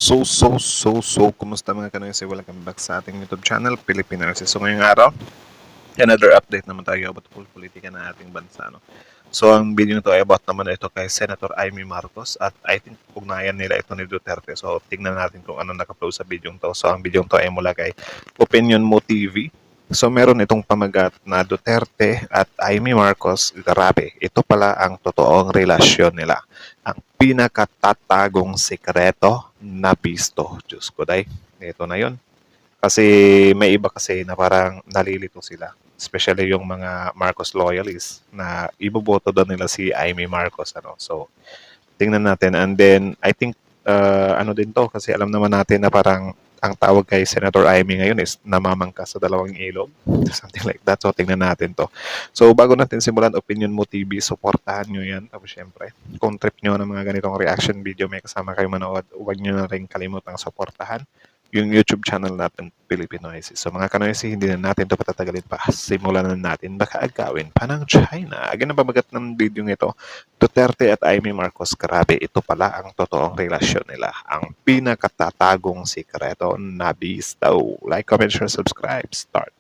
Kumusta mga kanoysi? Welcome back sa ating YouTube channel, Filipino Arsis. So, ngayong araw, another update naman tayo about politika ng ating bansa. No? So, ang video nito ay about naman ito kay Senator Amy Marcos at I think ugnayan nila ito ni Duterte. So, tingnan natin kung ano naka-upload sa video to. So, ang video to ay mula kay Opinion Mo TV. So, meron itong pamagat na Duterte at Amy Marcos, grabe, ito pala ang totoong relasyon nila. Ang pinakatatagong sekreto na bisto. Diyos ko, day. Ito na yon. Kasi may iba kasi na parang nalilito sila. Especially yung mga Marcos loyalists na iboboto daw nila si Amy Marcos. Ano? So, tingnan natin. And then, I think, ano din to, kasi alam naman natin na parang ang tawag kay Senator Amy ngayon is namamangka sa dalawang ilog. Something like that. So, tingnan natin to. So, bago natin simulan, Opinion Mo TV, supportahan nyo yan. Tapos, syempre, kung trip nyo ng mga ganitong reaction video, may kasama kayo manood, huwag nyo na rin kalimutang supportahan yung YouTube channel natin, Filipino Isis. So mga kanoysi, hindi na natin ito patatagalin pa. Simulan na natin, baka agawin pa ng China. Agad na pamagat ng video ito, Duterte at Amy Marcos, grabe, ito pala ang totoong relasyon nila. Ang pinakatatagong sikreto na bistaw. Like, comment, share, subscribe. Start.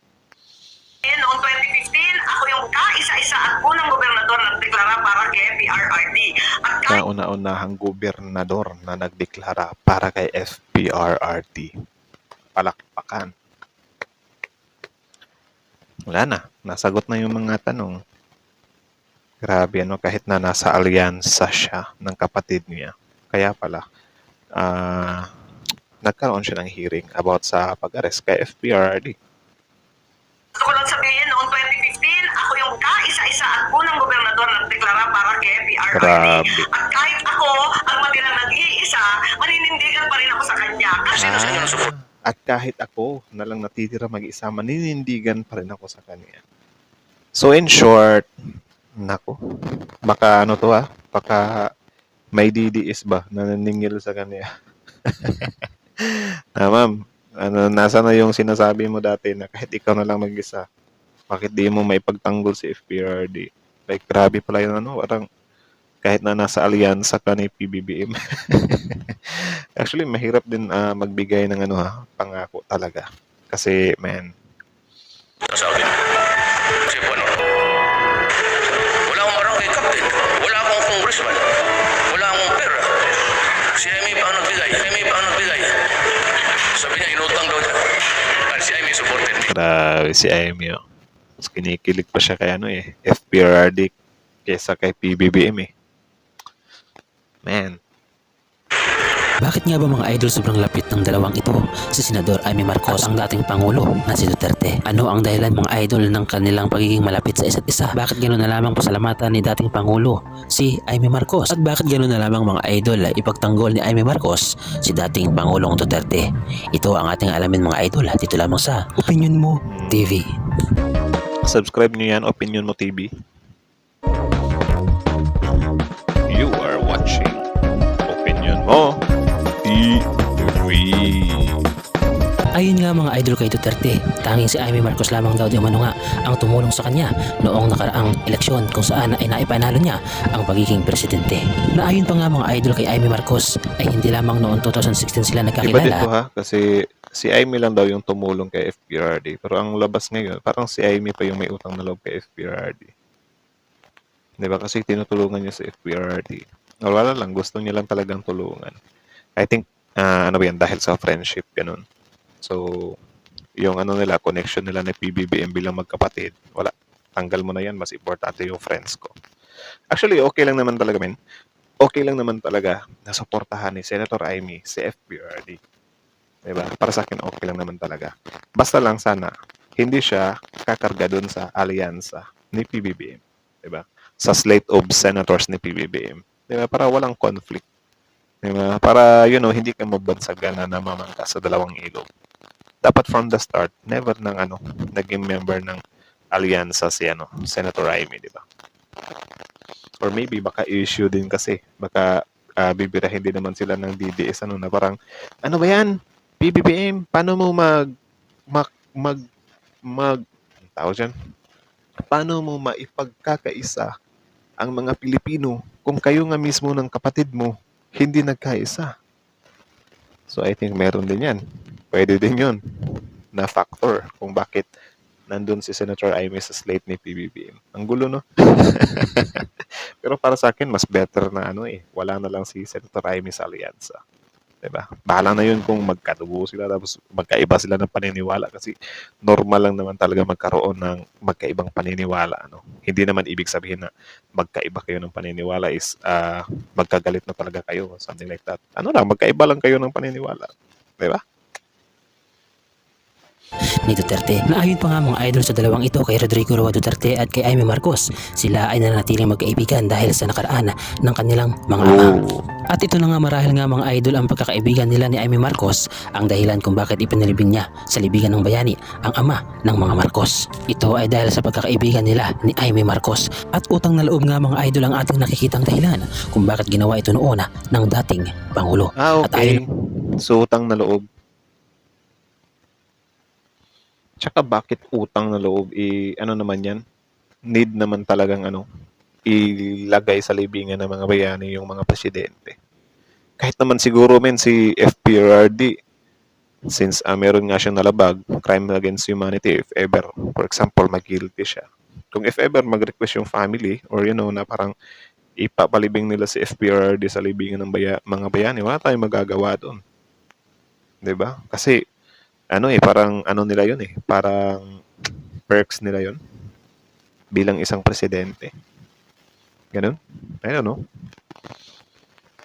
Noong 2015, ako yung kaisa-isa at unang gobernador na nagdeklara para kay FPRRD. At Kauna-unahang gobernador na nagdeklara para kay FPRRD. Palakpakan. Wala na. Nasagot na yung mga tanong. Grabe, ano, kahit na nasa alyansa siya ng kapatid niya. Kaya pala, nagkaroon siya ng hearing about sa pag-arrest kay FPRRD. gusto ko lang sabihin, noong 2015, ako yung kaisa-isa at unang gobernador na nagdeklara para kay FPRRD. Grabe. At kahit ako ang matirang nag-iisa, maninindigan pa rin ako sa kanya. Kasi At kahit ako na lang natitira mag-isa, maninindigan pa rin ako sa kanya. So in short, nako, baka ano to baka may DDS ba na naningil sa kanya. Ma'am, ano, nasa na yung sinasabi mo dati na kahit ikaw na lang mag-isa, bakit di mo maipagtanggol si FPRD? Like, grabe pala yun, ano, parang kahit na nasa alyansa ka ni PBBM. Actually, mahirap din magbigay ng pangako talaga. Kasi, man. Sabi niya, kasi po ano, wala akong barangay captain, wala akong congressman, wala akong pera. Si Amy pa ang nagbigay, Sabi niya, inutang daw niya. At si Amy supported me. Grabe si Amy, oh. Mas kinikilig pa siya kay FPRRD kesa kay PBBM, Man. Bakit nga ba mga idol sobrang lapit ng dalawang ito, si Senador Amy Marcos ang dating Pangulo na si Duterte? Ano ang dahilan mga idol ng kanilang pagiging malapit sa isa't isa? Bakit gano'n na lamang pasalamatan ni dating Pangulo si Amy Marcos? At bakit gano'n na lamang mga idol ipagtanggol ni Amy Marcos si dating Pangulong Duterte? Ito ang ating alamin mga idol dito lamang sa Opinion Mo TV. Subscribe niyo yan, Opinion Mo TV. You are watching Opinion Mo TV. Ayun nga mga idol kay Duterte, tanging si Amy Marcos lamang daw di umano nga ang tumulong sa kanya noong nakaraang eleksyon kung saan ay naipanalo niya ang pagiging presidente. Na ayon pa nga mga idol kay Amy Marcos ay hindi lamang noong 2016 sila Iba nagkakilala. dito kasi si Amy lang daw yung tumulong kay FPRRD. Pero ang labas ngayon, parang si Amy pa yung may utang na loob kay FPRRD. Diba? Kasi tinutulungan niya si FPRRD. Wala lang, gusto niya lang talagang tulungan. I think, ano ba yan, dahil sa friendship, ganun. So, yung nila, connection nila ni PBBM bilang magkapatid, wala. Tanggal mo na yan, mas importante yung friends ko. Actually, okay lang naman talaga, men. Okay lang naman talaga na suportahan ni Senator Amy si FPRRD. Diba? Para sa akin, okay lang naman talaga. Basta lang sana, hindi siya kakarga dun sa alyansa ni PBBM. Diba? Sa slate of senators ni PBBM. Diba? Para walang conflict. Diba? Para, hindi ka mabansagan na namamangka sa dalawang ilog. Dapat from the start, never naging member ng alyansa si Senator Amy, diba? Or maybe baka issue din kasi. Baka bibirahin din naman sila ng DDS na parang, ano ba yan? PBBM, paano mo tawag dyan? Paano mo maipagkakaisa ang mga Pilipino kung kayo nga mismo ng kapatid mo hindi nagkaisa? So I think meron din yan. Pwede din yun na factor kung bakit nandun si Senator Amy sa slate ni PBBM. Ang gulo, no? Pero para sa akin, mas better na wala na lang si Senator Amy sa alyansa. Diba? Bahala na yun kung magkadugo sila tapos magkaiba sila ng paniniwala kasi normal lang naman talaga magkaroon ng magkaibang paniniwala. Hindi naman ibig sabihin na magkaiba kayo ng paniniwala is magkagalit na talaga kayo, something like that. Magkaiba lang kayo ng paniniwala. Diba? Ni Duterte. Naayon pa nga mga idol sa dalawang ito kay Rodrigo Roa Duterte at kay Amy Marcos. Sila ay nanatiling magkaibigan dahil sa nakaraan ng kanilang mga ama. At ito na nga marahil nga mga idol ang pagkakaibigan nila ni Amy Marcos ang dahilan kung bakit ipinalibing niya sa libingan ng bayani ang ama ng mga Marcos. Ito ay dahil sa pagkakaibigan nila ni Amy Marcos at utang na loob nga mga idol ang ating nakikitang dahilan kung bakit ginawa ito noon ng dating Pangulo. At Okay. So, utang na loob. Tsaka bakit utang na loob? Ano naman yan? Need naman talagang ilagay sa libingan ng mga bayani yung mga presidente. Kahit naman siguro si FPRRD, since meron nga siyang nalabag, crime against humanity, if ever, for example, mag-guilty siya. Kung if ever mag-request yung family, or na parang ipapalibing nila si FPRRD sa libingan ng mga bayani, wala tayong magagawa doon. 'Di ba? Kasi parang nila yun parang perks nila yun bilang isang presidente. Ganun? I don't know.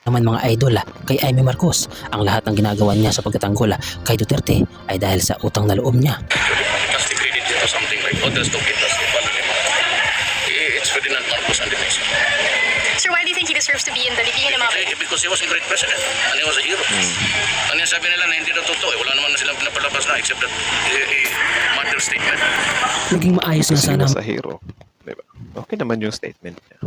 naman mga idol kay Amy Marcos. Ang lahat ng ginagawa niya sa pagtatanggol kay Duterte ay dahil sa utang na loob niya. That's the credit or something like others don't get. That's the family. It's Ferdinand Marcos and the nation. Sir, why do you think he deserves to be in the libingan ng mga Because he was a great president and he was a hero. Ano yung sabi nila na hindi na totoo wala naman na silang pinapalabas na except that matter statement. Naging maayos nga Kasi sana sa hero. Diba? Okay naman yung statement niya.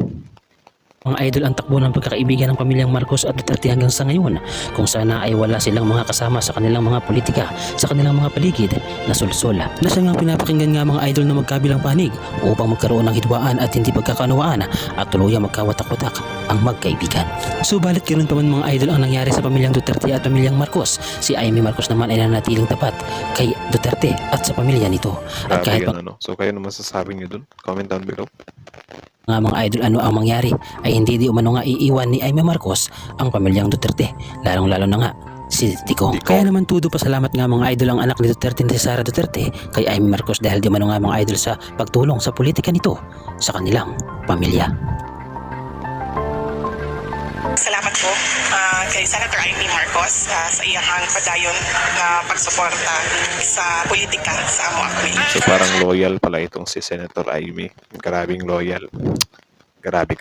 mga idol ang takbo ng pagkakaibigan ng pamilyang Marcos at Duterte hanggang sa ngayon, kung sana ay wala silang mga kasama sa kanilang mga politika, sa kanilang mga paligid na sulsol na siya nga pinapakinggan nga mga idol na magkabilang panig upang magkaroon ng hidwaan at hindi pagkakaunawaan at tuluyang magkawatak-watak ang magkaibigan. Subalit ganoon pa man mga idol ang nangyari sa pamilyang Duterte at pamilyang Marcos. Si Amy Marcos naman ay nanatiling tapat kay Duterte at sa pamilya nito. At kahit Grabe yan, So kayo naman sasabi niyo dun? Comment down below. nga mga idol ano ang mangyari ay hindi di umano nga iiwan ni Amy Marcos ang pamilyang Duterte, lalong-lalo na nga si Tico. Kaya naman tudo pasalamat nga mga idol ang anak ni Duterte na si Sara Duterte kay Amy Marcos dahil di umano nga mga idol sa pagtulong sa politika nito sa kanilang pamilya. Salamat po kay Senator Amy Marcos sa iyahang padayon na pagsuporta sa politika sa amo ako. So parang loyal pala itong si Senator Amy. Grabing loyal. Grabe.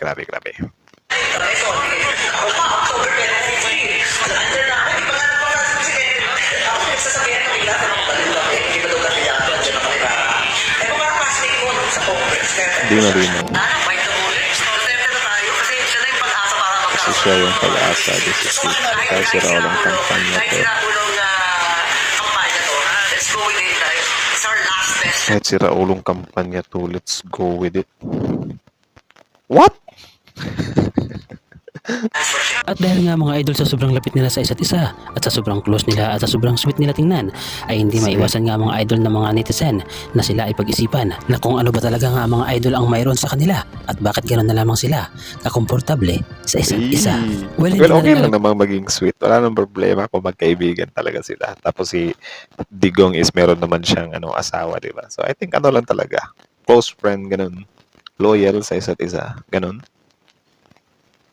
Hindi malinaw. Kasi siya yung pag-asa. This is it. Kaya sira walang kampanya to. Kahit sira ulong kampanya to, let's go with it. What? At dahil nga mga idol sa sobrang lapit nila sa isa't isa at sa sobrang close nila at sa sobrang sweet nila tingnan ay hindi maiwasan nga mga idol ng mga netizen na sila ay pag-isipan na kung ano ba talaga nga mga idol ang mayroon sa kanila at bakit ganoon na lamang sila kakomportable sa isa't isa. Well, hindi okay na lang namang maging sweet. Wala nang problema kung magkaibigan talaga sila. Tapos si Digong is meron naman siyang asawa, di ba? So I think lang talaga. Close friend, ganun. Loyal sa isa't isa, ganun.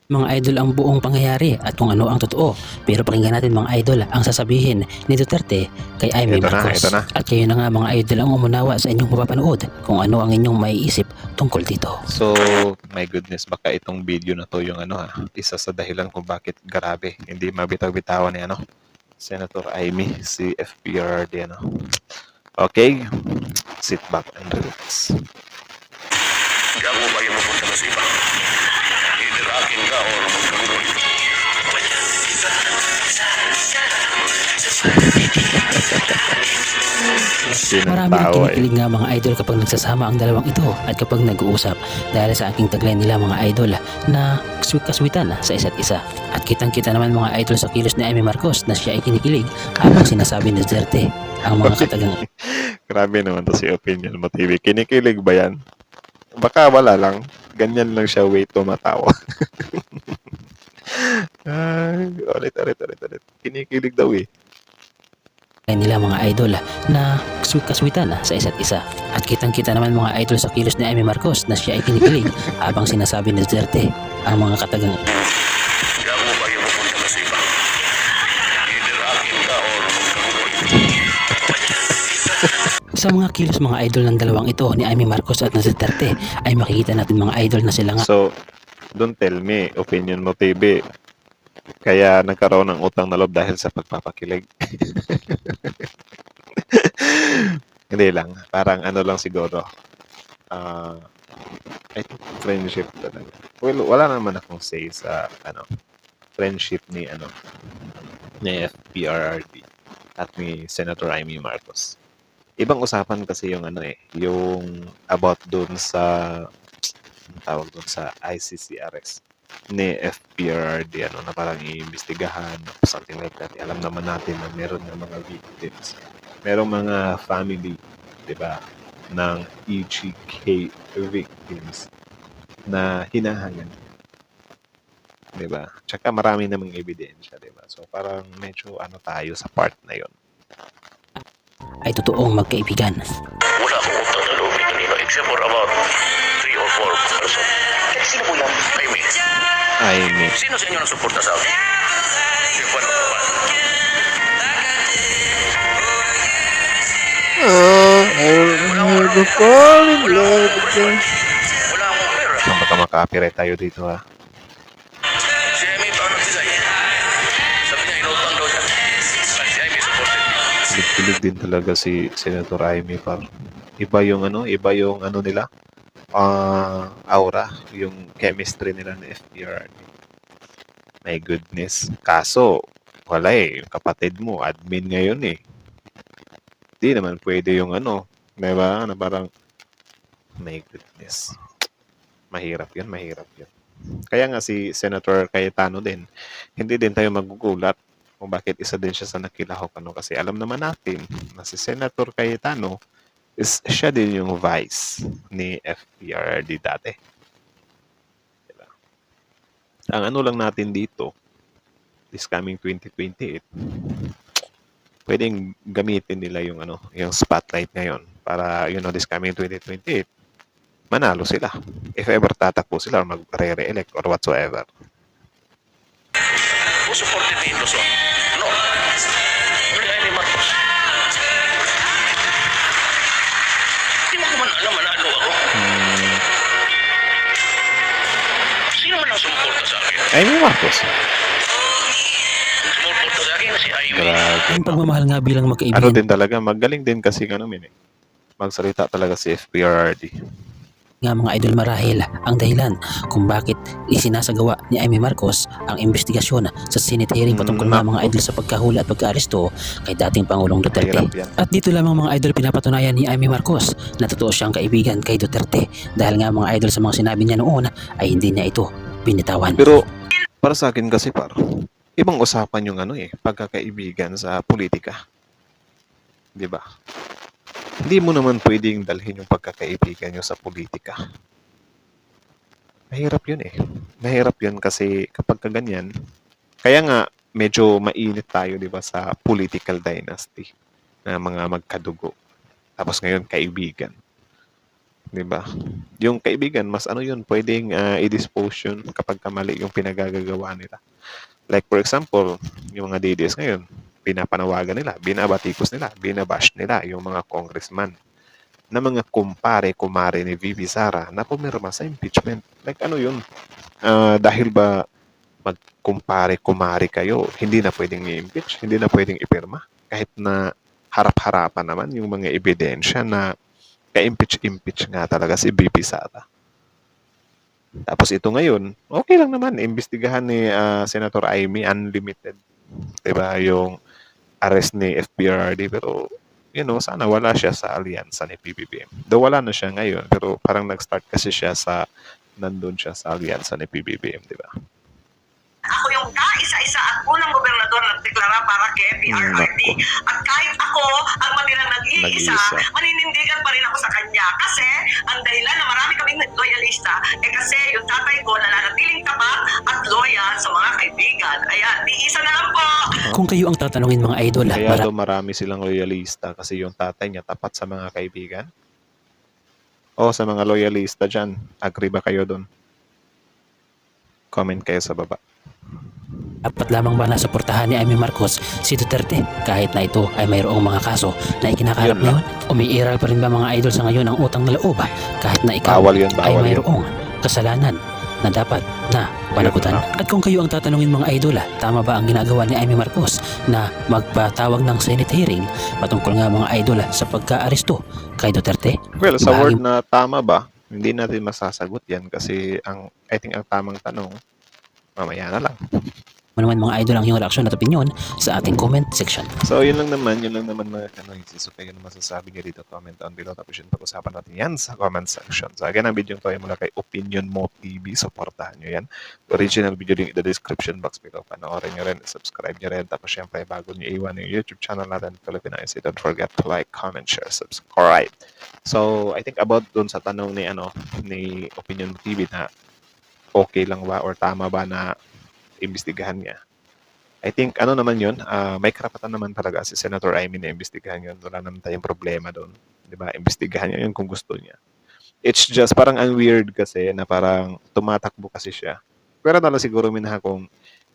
mga idol ang buong pangyayari at kung ano ang totoo. Pero pakinggan natin mga idol ang sasabihin ni Duterte kay Amy Marcos. Ito na. At kayo na nga mga idol ang umunawa sa inyong mapapanood kung ano ang inyong maiisip tungkol dito. So, my goodness, baka itong video na to yung isa sa dahilan kung bakit grabe. Hindi mabitaw-bitawan ni Senator Amy, si FPRRD. Okay, sit back and relax. Kaya mo ba yung mapunta sa iba? Either akin ka or magkagulo ito. Marami ang Sinang kinikilig nga mga idol kapag nagsasama ang dalawang ito at kapag nag-uusap dahil sa aking tagline nila mga idol na kaswitan sa isa't isa. At kitang-kita naman mga idol sa kilos ni Amy Marcos na siya ay kinikilig habang sinasabi ni Duterte ang mga katagang Grabe naman to si Opinion Mo TV. Kinikilig ba yan? Baka wala lang. Ganyan lang siya way tumatawa. Ay, ulit. Kinikilig daw eh. nila mga idol na kaswitan sa isa't isa. At kitang-kita naman mga idol sa kilos ni Amy Marcos na siya ay kinikilig habang sinasabi ni Duterte ang mga katagang Kaya mo ba yung pupunta kasi ba? Either akin ka or kaguloy. Sa mga kilos mga idol ng dalawang ito ni Amy Marcos at ni Duterte ay makikita natin mga idol na sila nga So, don't tell me, Opinion Mo TV, kaya nagkaroon ng utang na loob dahil sa pagpapakilig. Hindi lang. Parang ano lang siguro. I think friendship talaga. Well, wala naman akong say sa friendship ni FPRRD at ni Senator Amy Marcos. Ibang usapan kasi yung yung about doon sa tawag doon sa ICCRS ni FPRRD na parang iimbestigahan something like that. Alam naman natin na meron ng mga victims. Merong mga family, 'di ba, ng EGK victims na hinahangan. 'Di ba? Tsaka marami namang ebidensya, 'di ba? So parang medyo tayo sa part na 'yon. ay totoong magkaibigan. Wala akong utang na loob kanino except for about 3 or 4 person. Sino po yan? I mean, Sino sa inyo nasuporta sa akin? Si Juan Octopan. Wala akong pera. baka maka-copyright tayo dito ha. Si Amy pa nagbigay. Sabi niya, inutang daw siya. At si Amy supported. Kilig din talaga si Senator Amy par. Iba yung nila. Aura, yung chemistry nila ng FPRRD. My goodness. Kaso, wala eh. Yung kapatid mo, admin ngayon eh. Di naman pwede yung diba? Na parang, my goodness. Mahirap yun. Kaya nga si Senator Cayetano din, hindi din tayo magugulat kung bakit isa din siya sa nakilahok. Kasi alam naman natin na si Senator Cayetano is siya din yung vice ni FPRRD dati. Diba? Ang lang natin dito, this coming 2028, pwedeng gamitin nila yung yung spotlight ngayon para this coming 2028 manalo sila. If ever tatakbo sila or mag-re-elect or whatsoever. Who supported me in Luzon? No. Only Amy Marcos. Hindi mo ko man alam manalo ako. Sino man ang sumuporta sa akin? Amy Marcos. Ang sumuporta sa akin si Amy. Grabe. Ang pagmamahal nga bilang magkaibigan Din talaga, magaling din kasi magsalita talaga si FPRRD. nga mga idol marahil ang dahilan kung bakit isinasagawa ni Amy Marcos ang investigasyon sa Senate hearing patungkol nga mga idol sa pagkahula at pagka-aresto kay dating Pangulong Duterte. Mahirap yan. At dito lamang mga idol pinapatunayan ni Amy Marcos na totoo siyang kaibigan kay Duterte dahil nga mga idol sa mga sinabi niya noon ay hindi niya ito binitawan. Pero para sa akin kasi ibang usapan yung pagkakaibigan sa politika. 'Di ba? Hindi mo naman pwedeng dalhin yung pagkakaibigan nyo sa politika. Mahirap yun eh. Mahirap yun kasi kapag ganyan, kaya nga medyo mainit tayo 'di ba sa political dynasty na mga magkadugo. Tapos ngayon kaibigan. 'Di ba? Yung kaibigan mas yun, pwedeng i-dispose yun kapag mali yung pinagagagawa nila. Like for example, yung mga DDS ngayon, pinapanawagan nila, binabatikos nila, binabash nila yung mga congressman na mga kumare ni VP Sara na pumirma sa impeachment. Like yun? Dahil ba magkumpare-kumare kayo, hindi na pwedeng i-impeach, hindi na pwedeng ipirma. Kahit na harap-harapan naman yung mga ebidensya na ka-impeach nga talaga si VP Sara. Tapos ito ngayon, okay lang naman, imbestigahan ni Senator Amy, unlimited. Diba yung arrest ni FPRRD, pero sana wala siya sa alyansa ni PBBM. Though wala na siya ngayon, pero parang nag-start kasi siya nandun siya sa alyansa ni PBBM, di ba? Ako yung kaisa-isa at unang gobernador na nagdeklara para kay PRRD. At kahit ako ang matirang nag-iisa, Nag-iisa. maninindigan pa rin ako sa kanya. Kasi ang dahilan na marami kaming loyalista, kasi yung tatay ko nananatiling tapat at loyal sa mga kaibigan. Ayan, di isa na lang po. Kung kayo ang tatanungin mga idol, Kaya daw marami silang loyalista kasi yung tatay niya tapat sa mga kaibigan. O sa mga loyalista dyan, agree ba kayo doon? Comment kayo sa baba. dapat lamang ba nasuportahan ni Amy Marcos si Duterte kahit na ito ay mayroong mga kaso na ikinakaharap Yun lang. ngayon? Umiiral pa rin ba mga idol sa ngayon ang utang na loob kahit na ikaw Bawal yun, ay bawal yun. mayroong kasalanan na dapat na panagutan? At kung kayo ang tatanungin mga idol, tama ba ang ginagawa ni Amy Marcos na magpatawag ng Senate hearing patungkol nga mga idol sa pagka-aresto kay Duterte? Well, sa Bahagi- word na tama ba, hindi natin masasagot yan kasi I think ang tamang tanong, mamaya na lang. Ano naman mga idol ang iyong reaksyon at opinion sa ating comment section. So, yun lang naman mga kanoisis. So, kayo na masasabi nyo dito, comment down below. Tapos yun, pag-usapan natin yan sa comment section. So, again, ang video ko ay mula kay Opinion Mo TV. Supportahan nyo yan. Original video link in the description box below. Panoorin nyo rin, subscribe nyo rin. Tapos syempre, bago nyo iwan yung YouTube channel natin, Philippines, don't forget to like, comment, share, subscribe. So, I think about dun sa tanong ni Opinion Mo TV na okay lang ba or tama ba na imbestigahan niya. I think naman yun, may karapatan naman talaga si Senator Amy na imbestigahan yun. Wala naman tayong problema doon. Di ba? Imbestigahan niya yun kung gusto niya. It's just parang ang weird kasi na parang tumatakbo kasi siya. Pero tala siguro minaha kung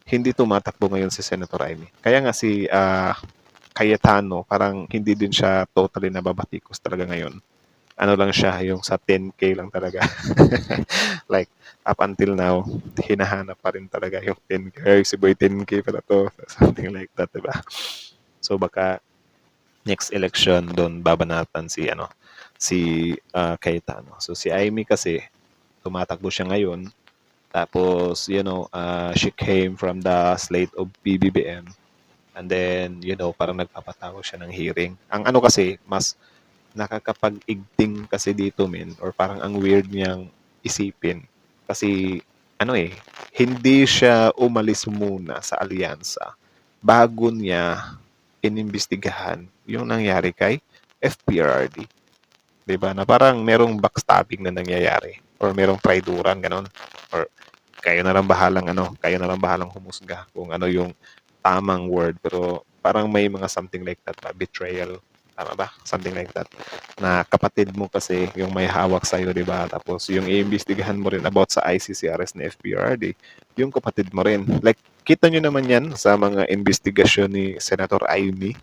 hindi tumatakbo ngayon si Senator Amy. Kaya nga si Cayetano, parang hindi din siya totally nababatikos talaga ngayon. Ano lang siya, yung sa 10K lang talaga. Like, up until now, hinahanap pa rin talaga yung 10K. Ay, si boy 10K pala to. Something like that, diba? So, baka next election, doon babanatan si Cayetano. So, si Amy kasi, tumatakbo siya ngayon. Tapos, she came from the slate of PBBM. And then, parang nagpapatawag siya ng hearing. Ang kasi, mas nakakapag-igting kasi dito or parang ang weird niyang isipin kasi hindi siya umalis muna sa alyansa bago niya inimbestigahan yung nangyari kay FPRRD. 'Di ba? Na parang merong backstabbing na nangyayari or merong traiduran ganon or kayo na lang bahalang humusga kung ano yung tamang word pero parang may mga something like that betrayal. Tama ba? Something like that. Na kapatid mo kasi yung may hawak sa'yo, di ba? Tapos yung iimbestigahan mo rin about sa ICC ni FPRD, yung kapatid mo rin. Like, kita nyo naman yan sa mga investigasyon ni Senator Amy.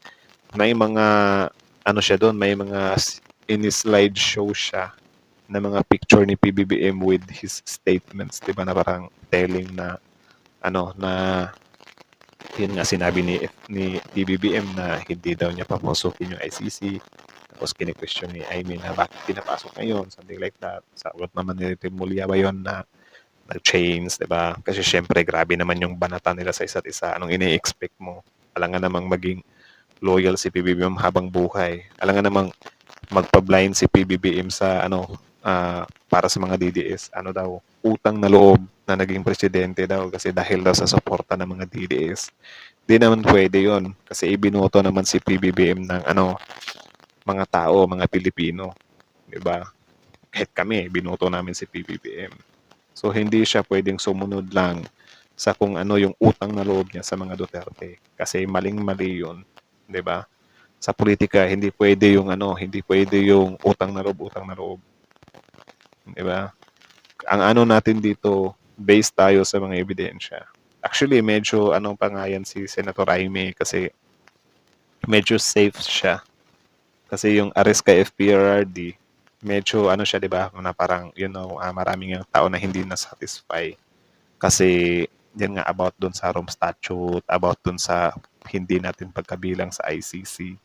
May mga, siya doon, may mga in-slideshow siya na mga picture ni PBBM with his statements, di ba? Na parang telling na, yun nga sinabi ni PBBM na hindi daw niya papusukin yung ICC. Tapos kini-question ni Amy na bakit pinapasok ngayon, something like that. Sagot naman ni Remulla ba yun na nag-change, diba? Kasi syempre grabe naman yung banata nila sa isa't isa. Anong ini-expect mo? Alam nga namang maging loyal si PBBM habang buhay. Alam nga namang magpa-blind si PBBM sa para sa mga DDS. Utang na loob na naging presidente daw kasi dahil daw sa suporta ng mga DDS. Di naman pwede yon kasi ibinoto naman si PBBM ng mga tao, mga Pilipino. Diba? Kahit kami, binoto namin si PBBM. So, hindi siya pwedeng sumunod lang sa kung ano yung utang na loob niya sa mga Duterte. Kasi maling-mali yun. Diba? Sa politika, hindi pwede yung utang na loob. Diba? Ang natin dito, based tayo sa mga ebidensya. Actually, medyo pangayan si Senator Amy kasi medyo safe siya. Kasi yung arrest kay FPRRD, medyo siya, di ba, na parang, maraming yung tao na hindi na-satisfy. Kasi, yan nga, about dun sa Rome Statute, about dun sa hindi natin pagkabilang sa ICC.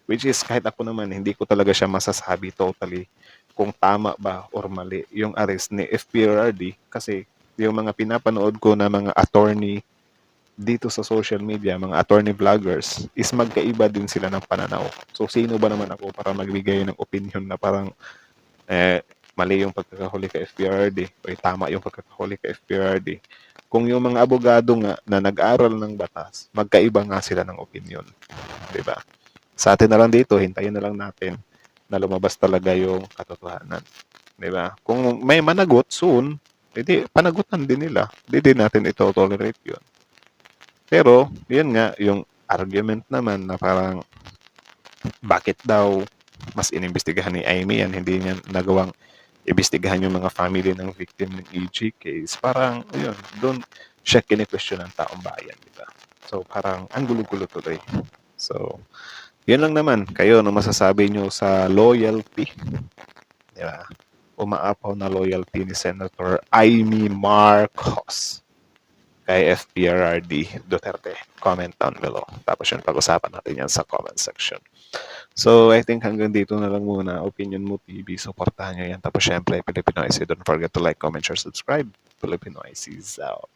Which is, kahit ako naman, hindi ko talaga siya masasabi totally kung tama ba or mali yung arrest ni FPRRD kasi yung mga pinapanood ko na mga attorney dito sa social media, mga attorney vloggers, is magkaiba din sila ng pananaw. So, sino ba naman ako para magbigay ng opinion na parang mali yung pagkakahuli kay FPRD o tama yung pagkakahuli kay FPRD. Kung yung mga abogado nga na nag-aral ng batas, magkaiba nga sila ng opinion. 'Di ba? Sa atin na lang dito, hintayin na lang natin na lumabas talaga yung katotohanan. 'Di ba? Kung may managot soon, edi panagutan din nila. Hindi din natin ito tolerate yun. Pero, yun nga, yung argument naman na parang bakit daw mas inimbestigahan ni Amy yan, hindi niya nagawang imbestigahan yung mga family ng victim ng EG case. Parang, yun, doon siya kine-question ng taong bayan, di ba? So, parang ang gulo-gulo tuloy. So, yun lang naman. Kayo, ano masasabi nyo sa loyalty? Di ba? Umaapaw na loyalty ni Senator Amy Marcos kay FPRRD Duterte. Comment down below. Tapos yun, pag-usapan natin yan sa comment section. So, I think hanggang dito na lang muna. Opinion Mo TV, supportahan nyo yan. Tapos syempre, Filipino IC, don't forget to like, comment, share, subscribe. Filipino IC is out.